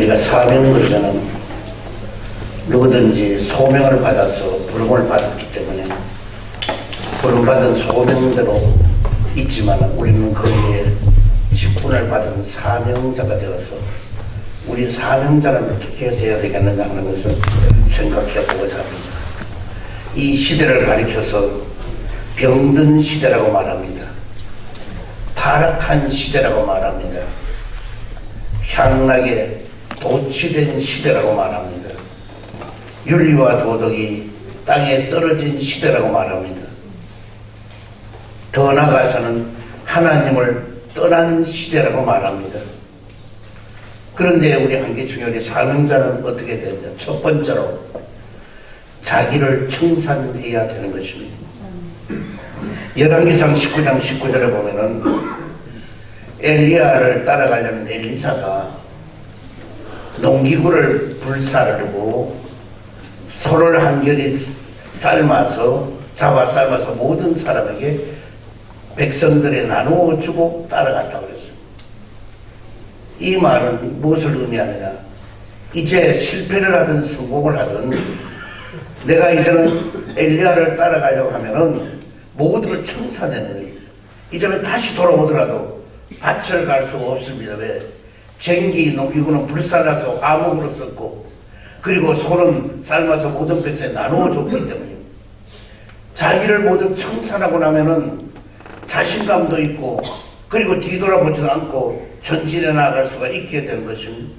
우리가 사명그러면 누구든지 소명을 받아서 부름을 받았기 때문에 부름받은 소명대로 있지만 우리는 거기에 직분을 받은 사명자가 되어서 우리 사명자는 어떻게 되어야 되겠느냐 하는 것을 생각해 보고자 합니다. 이 시대를 가리켜서 병든 시대라고 말합니다. 타락한 시대라고 말합니다. 향락에 도취된 시대라고 말합니다. 윤리와 도덕이 땅에 떨어진 시대라고 말합니다. 더 나아가서는 하나님을 떠난 시대라고 말합니다. 그런데 우리 한계중요리 사명자는 어떻게 되냐? 첫 번째로 자기를 청산해야 되는 것입니다. 열왕기상 19장 19절에 보면은 엘리야를 따라가려는 엘리사가 농기구를 불사르고 소를 한결이 잡아 삶아서 모든 사람에게 백성들에 나누어 주고 따라갔다고 그랬어요. 이 말은 무엇을 의미하느냐? 이제 실패를 하든 성공을 하든 내가 이제는 엘리야를 따라가려고 하면은 모두를 청산하는 거예요. 이제는 다시 돌아오더라도 밭을 갈 수가 없습니다. 왜? 쟁기 농기구는 불살라서 화목으로 썼고 그리고 소는 삶아서 모든 백성에 나누어 줬기 때문에 자기를 모두 청산하고 나면은 자신감도 있고 그리고 뒤돌아보지도 않고 전진해 나갈 수가 있게 되는 것입니다.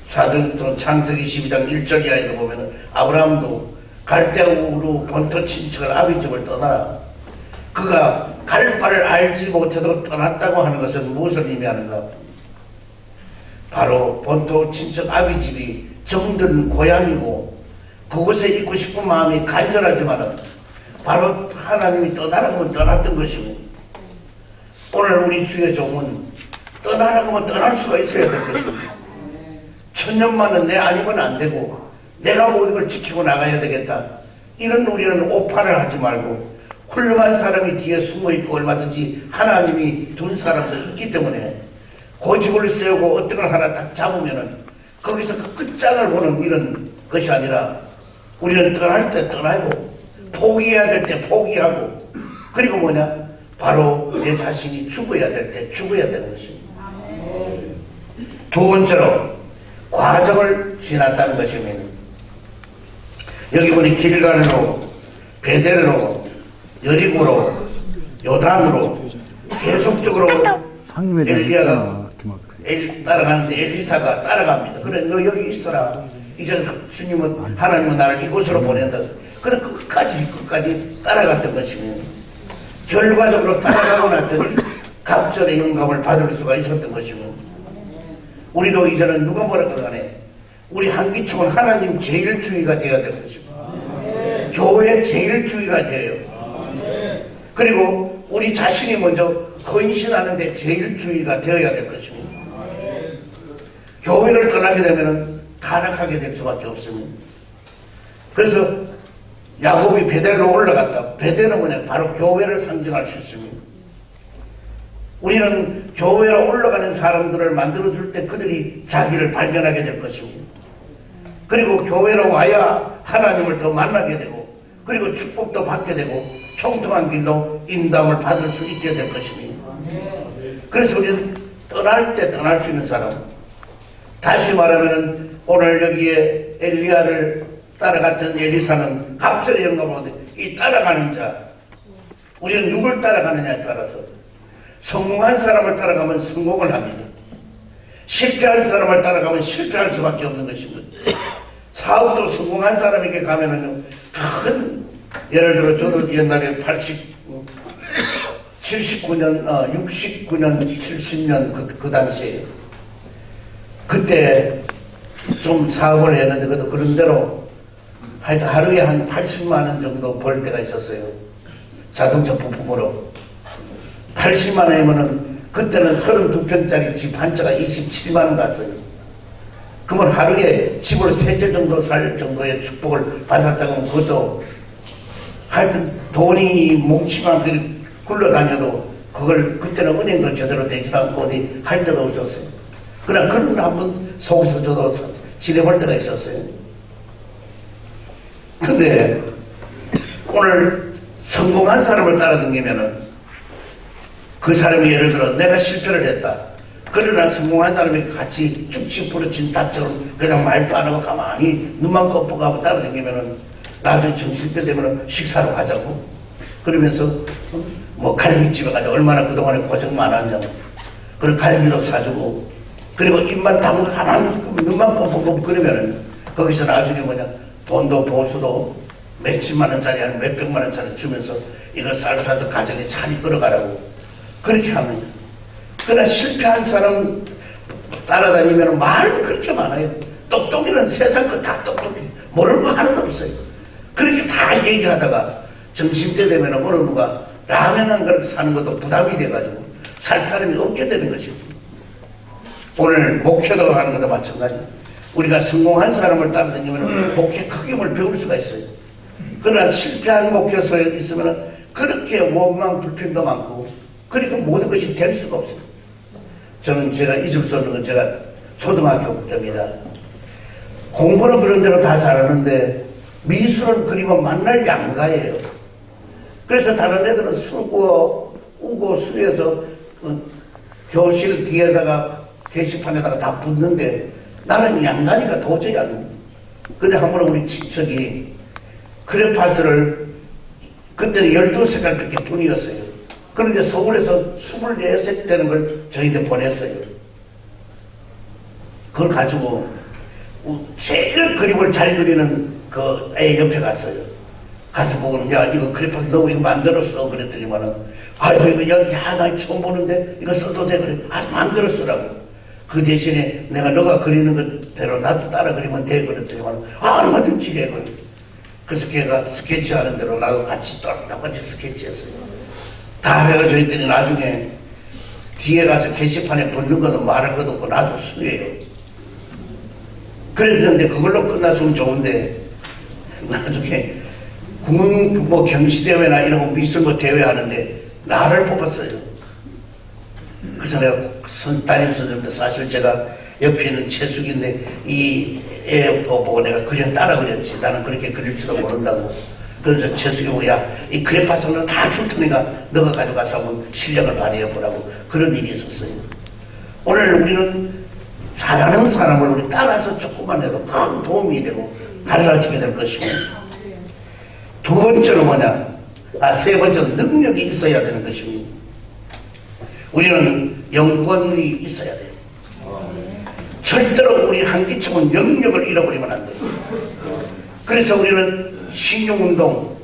사도행전 창세기 12장 1절 이하에도 보면 아브라함도 갈대우로 본토 친척을 아비 집을 떠나라. 그가 갈 바를 알지 못해도 떠났다고 하는 것은 무엇을 의미하는가? 바로 본토 친척 아비 집이 정든 고향이고 그곳에 있고 싶은 마음이 간절하지만 바로 하나님이 떠나라고 하면 떠났던 것이고 오늘 우리 주의 종은 떠나라고 하면 떠날 수가 있어야 될 것입니다. 천년만은 내 아니면 안 되고 내가 모든 걸 지키고 나가야 되겠다. 이런 우리는 오판을 하지 말고 훌륭한 사람이 뒤에 숨어있고 얼마든지 하나님이 둔 사람도 있기 때문에 고집을 세우고 어떤 걸 하나 딱 잡으면은 거기서 그 끝장을 보는 이런 것이 아니라 우리는 떠날 때 떠나고 포기해야 될 때 포기하고 그리고 뭐냐? 바로 내 자신이 죽어야 될 때 죽어야 되는 것입니다. 두 번째로 과정을 지났다는 것입니다. 여기 보니 길갈로 베델로 여리고로 요단으로 계속적으로 엘리야가 따라가는데 엘리사가 따라갑니다. 그래 너 여기 있어라. 이제 주님은 하나님은 나를 이곳으로 보낸다. 그래 끝까지 따라갔던 것입니다. 결과적으로 따라가고 났더니 갑절의 영감을 받을 수가 있었던 것입니다. 우리도 이제는 누가 뭐라고 하네 우리 한기총은 하나님 제일주의가 되어야 될 것입니다. 교회 제일주의가 되어요. 그리고 우리 자신이 먼저 헌신하는 데 제일주의가 되어야 될 것입니다. 교회를 떠나게 되면 타락하게 될 수밖에 없습니다. 그래서 야곱이 베델로 올라갔다. 베델은 뭐냐? 바로 교회를 상징할 수 있습니다. 우리는 교회로 올라가는 사람들을 만들어줄 때 그들이 자기를 발견하게 될 것입니다. 그리고 교회로 와야 하나님을 더 만나게 되고 그리고 축복도 받게 되고 총통한 길로 인도함을 받을 수 있게 될 것입니다. 그래서 우리는 떠날 때 떠날 수 있는 사람, 다시 말하면 오늘 여기에 엘리야를 따라갔던 엘리사는 갑절의 영감을 이 따라가는 자, 우리는 누굴 따라가느냐에 따라서 성공한 사람을 따라가면 성공을 합니다. 실패한 사람을 따라가면 실패할 수밖에 없는 것입니다. 사업도 성공한 사람에게 가면은요, 큰, 예를 들어 저도 옛날에 69년, 70년 그 당시에 그때 좀 사업을 했는데 그래도 그런 대로 하여튼 하루에 한 80만 원 정도 벌 때가 있었어요. 자동차 부품으로. 80만 원이면은 그때는 32평짜리 집 한 채가 27만 원 갔어요. 그러면 하루에 집을 3채 정도 살 정도의 축복을 받았다고 그것도 하여튼 돈이 뭉치만 굴러다녀도 그걸 그때는 은행도 제대로 되지도 않고 어디 할 데도 없었어요. 그러나 그런 한번 속에서 저도 지내볼 때가 있었어요. 근데 오늘 성공한 사람을 따라다니면은 그 사람이 예를 들어 내가 실패를 했다. 그러나 성공한 사람이 같이 쭉쭉 부러진 닭처럼 그냥 말도 안 하고 가만히 눈만 껌뻑하고 따라다니면은 나중에 점심때 되면은 식사로 가자고. 그러면서 뭐 갈비집에 가자. 얼마나 그동안에 고생 많았냐고. 그리고 갈비도 사주고. 그리고 입만 다물고 가만히 눈만 껌뻑 그러면은 거기서 나중에 뭐냐 돈도 보수도 몇십만 원짜리 아니면 몇백만 원짜리 주면서 이거 쌀 사서 가정에 잘 이끌어가라고 그렇게 합니다. 그러나 실패한 사람 따라다니면 말은 그렇게 많아요. 똑똑이는 세상 거 다 똑똑해. 모르는 거 하나도 없어요. 그렇게 다 얘기하다가 점심때 되면 어느 누가 라면 한 그릇 사는 것도 부담이 돼가지고 살 사람이 없게 되는 것이고, 오늘 목회도 하는 것도 마찬가지예요. 우리가 성공한 사람을 따라다니면 목회 크기를 배울 수가 있어요. 그러나 실패한 목회소에 있으면 그렇게 원망 불평도 많고 그러니까 모든 것이 될 수가 없어요. 저는 제가 잊을 수 없는 건 제가 초등학교 때입니다. 공부는 그런 대로 다 잘하는데 미술은 그리면 만날 양가예요. 그래서 다른 애들은 수고, 우고, 수에서 교실 뒤에다가 게시판에다가 다 붙는데 나는 양가니까 도저히 안 돼. 근데 한 번은 우리 친척이 크레파스를 그때는 12색깔밖에 뿐이었어요. 그런데 서울에서 24색 되는 걸 저희한테 보냈어요. 그걸 가지고 제일 그림을 잘 그리는 그 애 옆에 갔어요. 가서 보고는 야 이거 크레파스 너 이거 만들었어 그랬더니만은 아이고 이거 야 나 처음 보는데 이거 써도 돼 그래. 아 만들었으라고. 그 대신에 내가 너가 그리는 것대로 나도 따라 그리면 돼 그랬더니만 얼마든지 해 그래. 그래서 걔가 스케치하는 대로 나도 같이 똑같이 스케치했어요. 다 해가지고 했더니 나중에 뒤에 가서 게시판에 붙는 거는 말할 것도 없고 나도 수예요. 그랬는데 그걸로 끝났으면 좋은데 나중에 군 뭐 경시대회나 이런 거 미술 뭐 대회 하는데 나를 뽑았어요. 그래서 내가 담임 선생님도 사실 제가 옆에 있는 채숙인데 이 애 보고 내가 그냥 따라 그렸지. 나는 그렇게 그릴 줄도 모른다고. 그래서 채숙이 보고 야 이 그래파스는 다 줄 테니까 너가 가져가서 한번 실력을 발휘해보라고 그런 일이 있었어요. 오늘 우리는 잘하는 사람을 우리 따라서 조금만 해도 큰 도움이 되고 달라지게 될 것이고, 두 번째로 뭐냐, 세 번째로 능력이 있어야 되는 것입니다. 우리는 영권이 있어야 돼요. 절대로 우리 한기총은 영역을 잃어버리면 안 돼요. 그래서 우리는 신용운동,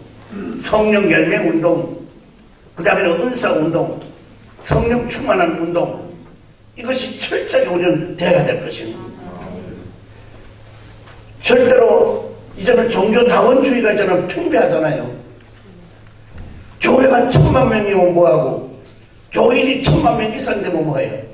성령 열매운동, 그 다음에는 은사운동, 성령 충만한 운동, 이것이 철저하게 우리는 돼야 될 것입니다. 절대로 이제는 종교다원주의가 이제는 팽배하잖아요. 교회가 1000만 명이면 뭐하고 교인이 1000만 명 이상 되면 뭐해요?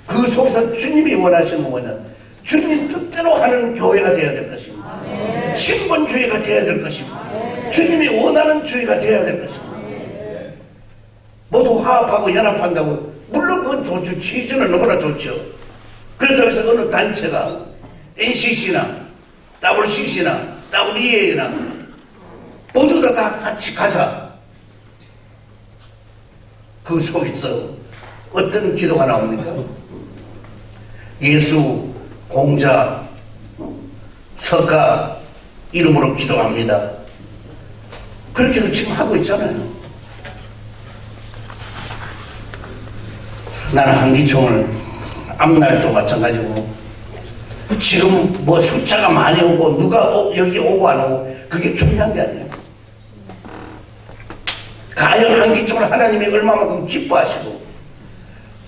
그 속에서 주님이 원하시는 건 뭐냐? 주님 뜻대로 하는 교회가 되어야 될 것입니다. 신본주의가 되어야 될 것입니다. 주님이 원하는 주의가 되어야 될 것입니다. 모두 화합하고 연합한다고 물론 그건 좋죠. 취지는 너무나 좋죠. 그렇다고 해서 어느 단체가 NCC나 WCC나 WEA나 모두 다 같이 가자. 그 속에서 어떤 기도가 나옵니까? 예수, 공자, 석가 이름으로 기도합니다. 그렇게도 지금 하고 있잖아요. 나는 한기총을 앞날도 마찬가지고 지금 뭐 숫자가 많이 오고 누가 여기 오고 안 오고 그게 중요한 게 아니에요. 과연 한기총을 하나님이 얼마만큼 기뻐하시고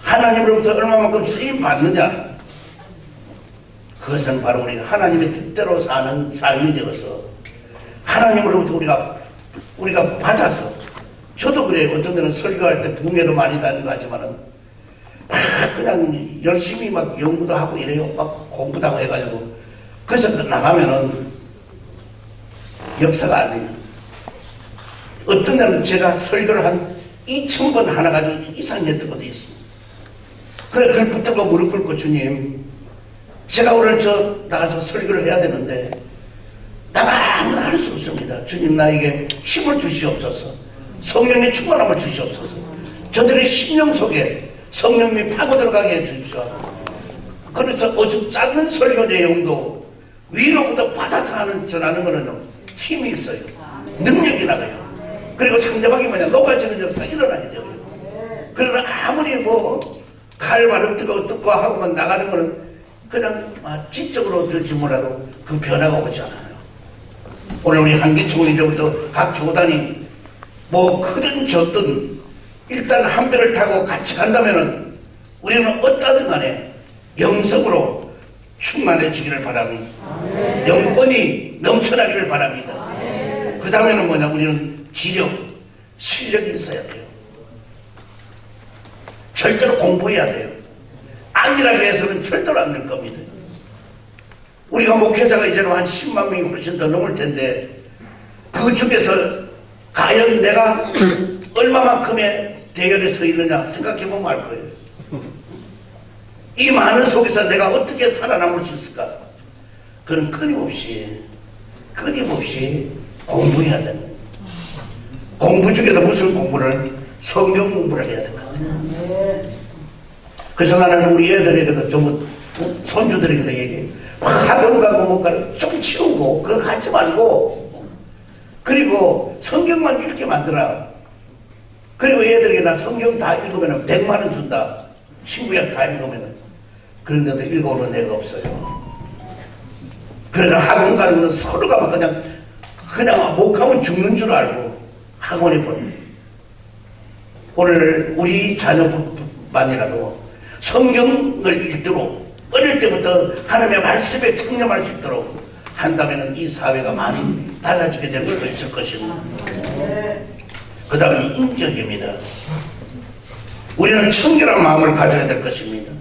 하나님으로부터 얼마만큼 쓰임 받느냐, 그것은 바로 우리가 하나님의 뜻대로 사는 삶이 되어서 하나님으로부터 우리가 받아서, 저도 그래요. 어떤 데는 설교할 때 붕에도 많이 다니고 하지만은 그냥 열심히 막 연구도 하고 이래요. 막 공부도 하고 해가지고. 그래서 나가면은 역사가 안 돼요. 어떤 날은 제가 설교를 한 2000번 하나 가지고 이상 했던 것도 있습니다. 그래, 그걸 붙들고 무릎 꿇고 주님, 제가 오늘 나가서 설교를 해야 되는데, 나만 할 수 없습니다. 주님, 나에게 힘을 주시옵소서. 성령의 충만함을 주시옵소서. 저들의 심령 속에 성령이 파고 들어가게 해주시오. 그래서 오직 작은 설교 내용도 위로부터 받아서 전하는 거는 힘이 있어요. 능력이 나가요. 그리고 상대방이 녹아지는 역사가 일어나게 돼요. 그러나 아무리 칼바람 뜯고 하고만 나가는 거는 그냥 지적으로 들지 몰라도 그 변화가 오지 않아요. 오늘 우리 한기총 이제부터 각 교단이 크든 적든 일단 한 배를 타고 같이 간다면은 우리는 어떠든 간에 영성으로 충만해지기를 바랍니다. 영권이 넘쳐나기를 바랍니다. 그 다음에는 우리는 지력, 실력이 있어야 돼요. 절대로 공부해야 돼요. 아니라고 해서는 절대로 안 될 겁니다. 우리가 목회자가 이제는 한 10만 명이 훨씬 더 넘을 텐데 그 중에서 과연 내가 얼마만큼의 대열에 서 있느냐 생각해보면 알 거예요. 이 많은 속에서 내가 어떻게 살아남을 수 있을까? 그건 끊임없이 공부해야 됩니다. 공부 중에서 무슨 공부를? 성경 공부를 해야 됩니다. 그래서 나는 우리 애들에게도 전부 손주들에게도 얘기해. 학원 가고 못 가고 좀 치우고 그거 하지 말고 그리고 성경만 읽게 만들어. 그리고 애들에게 나 성경 다 읽으면 100만 원 준다. 친구야 다 읽으면. 그런데도 읽어오는 애가 없어요. 그러나 학원 가는 건 서로가 그냥 못 가면 죽는 줄 알고 학원에 보내. 오늘 우리 자녀만이라도 성경을 읽도록 어릴 때부터 하나님의 말씀에 청렴할 수 있도록 한다면 이 사회가 많이 달라지게 될 수도 있을 것입니다. 그 다음에 인격입니다. 우리는 청결한 마음을 가져야 될 것입니다.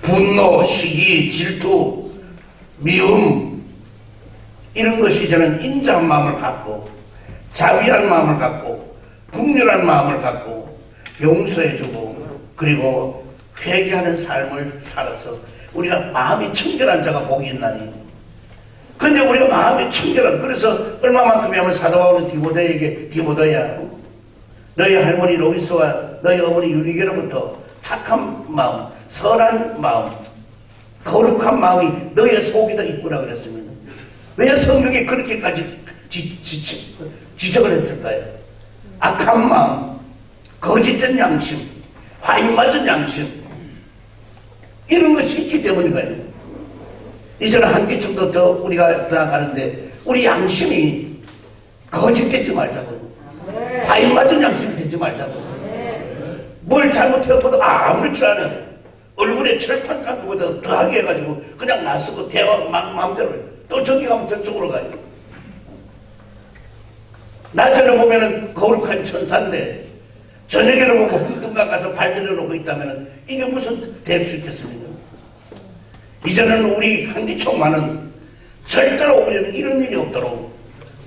분노, 시기, 질투, 미움 이런 것이 저는 인자한 마음을 갖고 자비한 마음을 갖고 국률한 마음을 갖고 용서해주고 그리고 회개하는 삶을 살아서 우리가 마음이 청결한 자가 복이 있나니. 근데 우리가 마음이 청결한, 그래서 얼마만큼이 하면 사도 바울은 디모데에게, 디모데야 너희 할머니 로이스와 너희 어머니 유리게로부터 착한 마음, 선한 마음, 거룩한 마음이 너희의 속에다 있구나 그랬습니다. 왜 성경에 그렇게까지 지적을 했을까요? 악한 마음, 거짓된 양심, 화인 맞은 양심 이런 것이 있기 때문인가요? 이제는 한기쯤도 더 우리가 더 나가는데 우리 양심이 거짓되지 말자고요. 화인 맞은 양심이 되지 말자고. 뭘 잘못해도 아무렇지 않아. 얼굴에 철판 깎은 것보다 더하게 해가지고 그냥 낯쓰고 대화 마음대로 해요. 또 저기 가면 저쪽으로 가요. 낮에는 보면은 거룩한 천사인데 저녁에는 보고 홈뚱가 가서 발 들여놓고 있다면 이게 무슨 될 수 있겠습니까? 이제는 우리 한기총만은 절대로 우리는 이런 일이 없도록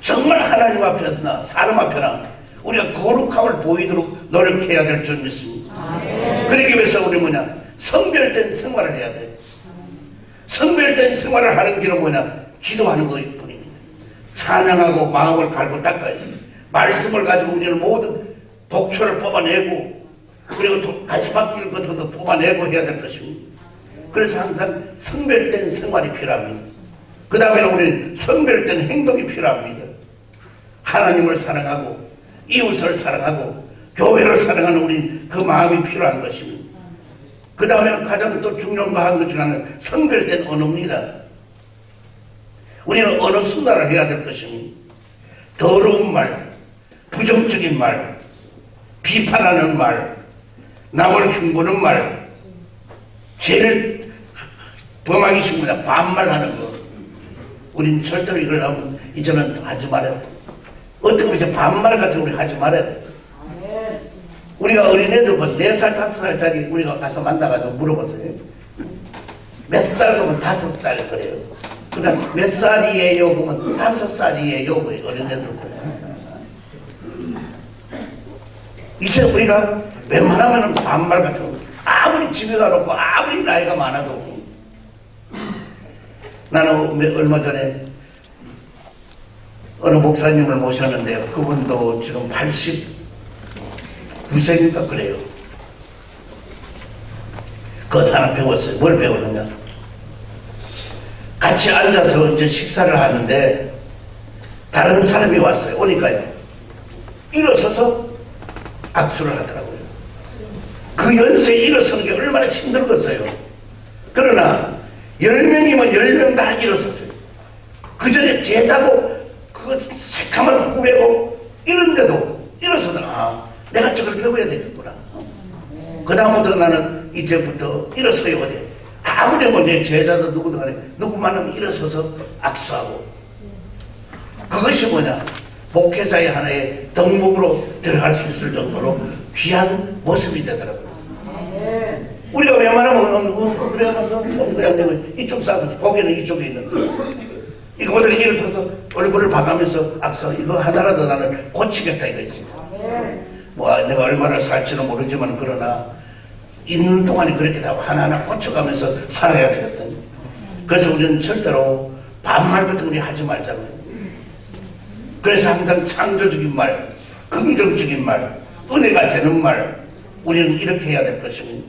정말 하나님 앞에나 사람 앞에나 우리가 거룩함을 보이도록 노력해야 될 줄 믿습니다. 그러기 위해서 우리 성별된 생활을 해야 돼. 성별된 생활을 하는 길은 기도하는 것 뿐입니다. 찬양하고 마음을 갈고 닦아야 돼. 말씀을 가지고 우리는 모든 독초를 뽑아내고 그리고 가시밭길 같은 것도 뽑아내고 해야 될 것입니다. 그래서 항상 성별된 생활이 필요합니다. 그 다음에는 우리는 성별된 행동이 필요합니다. 하나님을 사랑하고 이웃을 사랑하고 교회를 사랑하는 우리 그 마음이 필요한 것입니다. 그 다음에는 가장 또 중요한 것 중 하나는 성별된 언어입니다. 우리는 언어 순화를 해야 될 것입니다. 더러운 말, 부정적인 말, 비판하는 말, 남을 흉보는 말, 죄를 범하기 쉽습니다. 반말하는 거. 우린 절대로 이걸 하면 이제는 하지 말아야 돼. 어떻게 보면 이제 반말 같은 거 우리 하지 말아야 돼. 우리가 어린애들 4살, 5살짜리 우리가 가서 만나가지고 물어봤어요. 몇 살 그러면 5살 그래요. 그냥 몇 살이에요 그러면 5살이에요 그래요. 어린애들. 이제 우리가 웬만하면 반말 같은 거 아무리 아무리 집에가 높고 아무리 나이가 많아도. 나는 얼마 전에 어느 목사님을 모셨는데요. 그분도 지금 89세인가 그래요. 그 사람 배웠어요. 뭘 배우느냐? 같이 앉아서 이제 식사를 하는데 다른 사람이 왔어요. 오니까요. 일어서서 악수를 하더라고요. 그 연세에 일어서는 게 얼마나 힘들겠어요. 그러나 10명이면 10명 다 일어섰어요. 그 전에 제자고 그 새카만 후배고 이런데도 일어서더라. 내가 저걸 배워야 되겠구나. 그 다음부터 나는 이제부터 일어서야 돼. 아무리 뭐 내 제자도 누구도 간에 누구 만나면 일어서서 악수하고. 그것이 뭐냐? 목회자의 하나의 덕목으로 들어갈 수 있을 정도로 귀한 모습이 되더라고요. 우리가 웬만하면 그래가면서 그냥 이쪽 사람 고개는 이쪽에 있는 거. 이거보다는 일어서서 얼굴을 봐가면서 악수. 이거 하나라도 나는 고치겠다 이거지. 뭐 내가 얼마나 살지는 모르지만 그러나 있는 동안에 그렇게 하고 하나하나 고쳐가면서 살아야 되거든. 그래서 우리는 절대로 반말 같은 거 우리 하지 말자고요. 그래서 항상 창조적인 말, 긍정적인 말, 은혜가 되는 말 우리는 이렇게 해야 될 것입니다.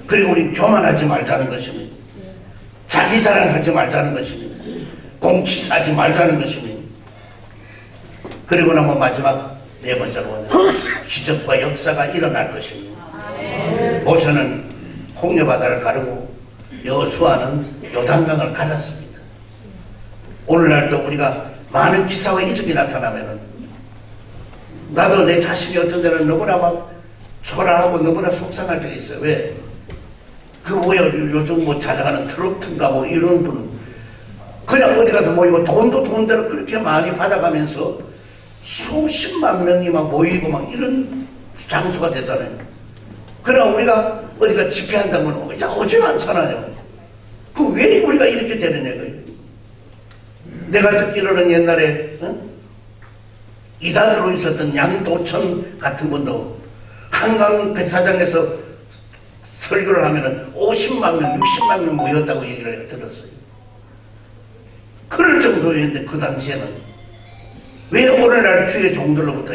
그리고 우리 교만하지 말자는 것입니다. 자기 자랑하지 말자는 것입니다. 공치사지 말자는 것입니다. 그리고 나면 마지막 네 번째로는 기적과 역사가 일어날 것입니다. 모세는 홍해바다를 가르고 여호수아는 요단강을 갈랐습니다. 오늘날도 우리가 많은 기사와 이적이 나타나면은 나도 내 자식이 어떤 데는 너무나 막 초라하고 너무나 속상할 때가 있어요. 왜? 그 뭐야 요즘 뭐 찾아가는 트로트인가 뭐 이런 분 그냥 어디 가서 모이고 돈도 돈대로 그렇게 많이 받아가면서 수십만 명이 막 모이고 막 이런 장소가 되잖아요. 그러나 우리가 어디가 집회한다면 오지 않잖아요. 그 왜 우리가 이렇게 되느냐 이거예요. 내가 듣기로는 옛날에 이단으로 있었던 양도천 같은 분도 한강 백사장에서 설교를 하면은 50만 명, 60만 명 모였다고 얘기를 들었어요. 그럴 정도였는데 그 당시에는 왜 오늘날 주의 종들로부터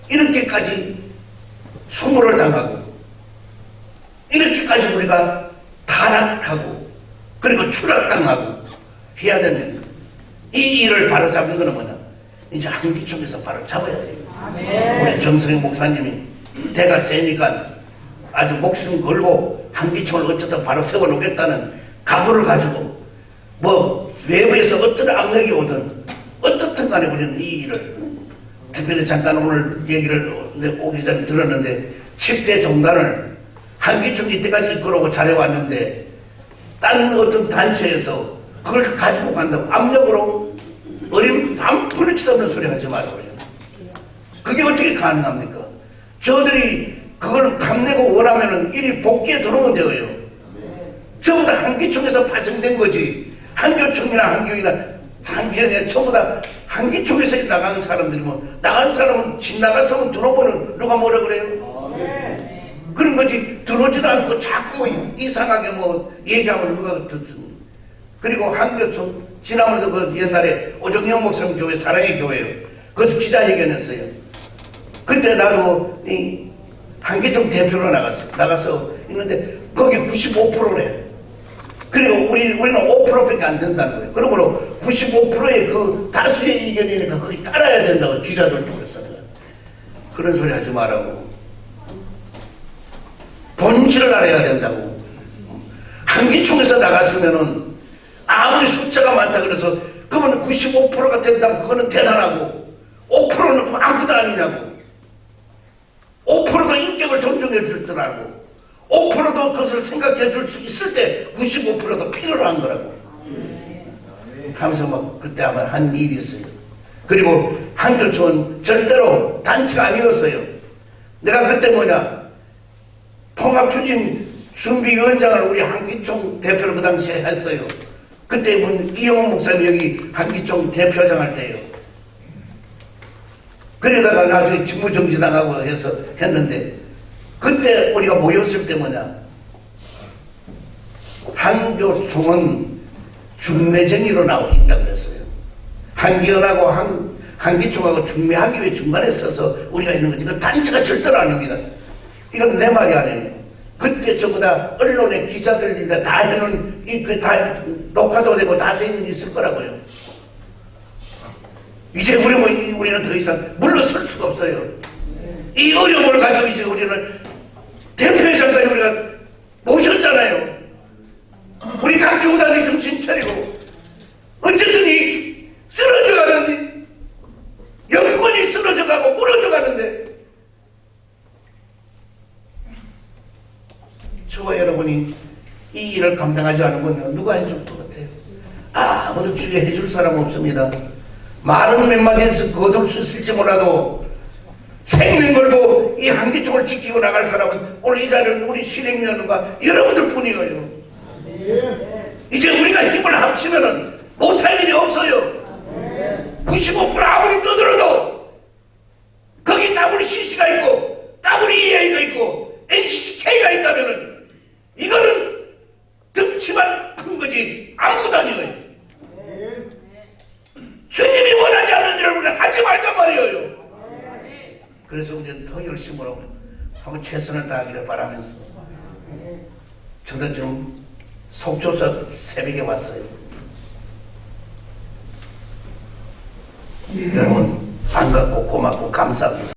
이렇게까지 수모를 당하고 이렇게까지 우리가 타락하고 그리고 추락당하고 해야 되는 이 일을 바로잡는 것은 뭐냐? 이제 한기총에서 바로잡아야 돼요. 우리 정성희 목사님이 대가 세니까 아주 목숨 걸고 한기총을 어쨌든 바로 세워놓겠다는 각오를 가지고 뭐 외부에서 어떤 압력이 오든 어떻든 간에 우리는 이 일을 특별히 잠깐 오늘 얘기를 오기 전에 들었는데 10대 종단을 한기총 이때까지 이끌어오고 잘해왔는데 다른 어떤 단체에서 그걸 가지고 간다고 압력으로 어린 밤풀릴 수 없는 소리 하지 말라고 그래요. 그게 어떻게 가능합니까? 저들이 그걸 감내고 원하면은 일이 복귀에 들어오면 되어요. 전부 다 한기총에서 파생된 거지. 한교총이나 한교이나 한기현이나 전부 다 한기총에서 나간 사람들이 뭐 나간 사람은 집 나갔으면 들어오면 누가 뭐라 그래요? 그런 거지. 들어오지도 않고 자꾸 이상하게 뭐 얘기하면 누가 듣습니다. 그리고 한교총 지난번에도 그 옛날에 오정영 목사님 교회 사랑의 교회요. 거기서 기자회견했어요. 그때 나도 이 한기총 대표로 나가서 있는데 거기 95%래. 그리고 우리는 5%밖에 안 된다는 거예요. 그러므로 95%의 그 다수의 의견이니까 거기 따라야 된다고 기자들도 그랬어요. 그런 소리 하지 말라고. 본질을 알아야 된다고. 한기총에서 나갔으면은 아무리 숫자가 많다 그래서 그러면 95%가 된다면 그거는 대단하고 5%는 그럼 아무것도 아니냐고. 5%도 인격을 존중해 줄 줄 알고 5%도 그것을 생각해 줄 수 있을 때 95%도 필요로 한 거라고 하면서 막 그때 아마 한 일이 있어요. 그리고 한교총은 절대로 단체가 아니었어요. 내가 그때 통합추진 준비위원장을 우리 한기총 대표로 그 당시에 했어요. 그때 이영호 목사님 여기 한기총 대표장 할 때예요. 그러다가 나중에 직무정지당하고 해서 했는데 그때 우리가 모였을 때 한교총은 중매쟁이로 나오고 있다고 그랬어요. 한기현하고 한기총하고 중매하기 위해 중간에 서서 우리가 있는 거지. 이건 단체가 절대로 아닙니다. 이건 내 말이 아니에요. 그때 전부 다 언론의 기자들이 다 해놓은, 다 녹화도 되고 다 돼 있는 게 있을 거라고요. 이제 우리는 더 이상 물러설 수가 없어요. 이 어려움을 가지고 이제 우리는 대표회장까지 우리가 모셨잖아요. 우리 각 교단이 정신 차리고, 어쨌든 이 쓰러져가는, 영권이 쓰러져가고 무너져가는데, 저와 여러분이 이 일을 감당하지 않으면 누가 해줄 것 같아요? 아무도 주위에 해줄 사람 없습니다. 말은 몇 마디에서 거둘 수 있을지 몰라도 생명 걸고 이 한기총을 지키고 나갈 사람은 오늘 이 자리는 우리 신행위원과 여러분들 뿐이에요. 이제 우리가 힘을 합치면은 못할 일이 없어요. 95% 아무리 떠들어도 거기 WCC가 있고 WEA가 있고 NCK가 있다면은 이거는 득치만 큰 거지 아무것도 아니에요. 주님이 원하지 않는 일을 우리는 하지 말단 말이에요. 그래서 우리는 더 열심히 한번 최선을 다하기를 바라면서, 저도 지금 속초서 새벽에 왔어요. 여러분 반갑고 고맙고 감사합니다.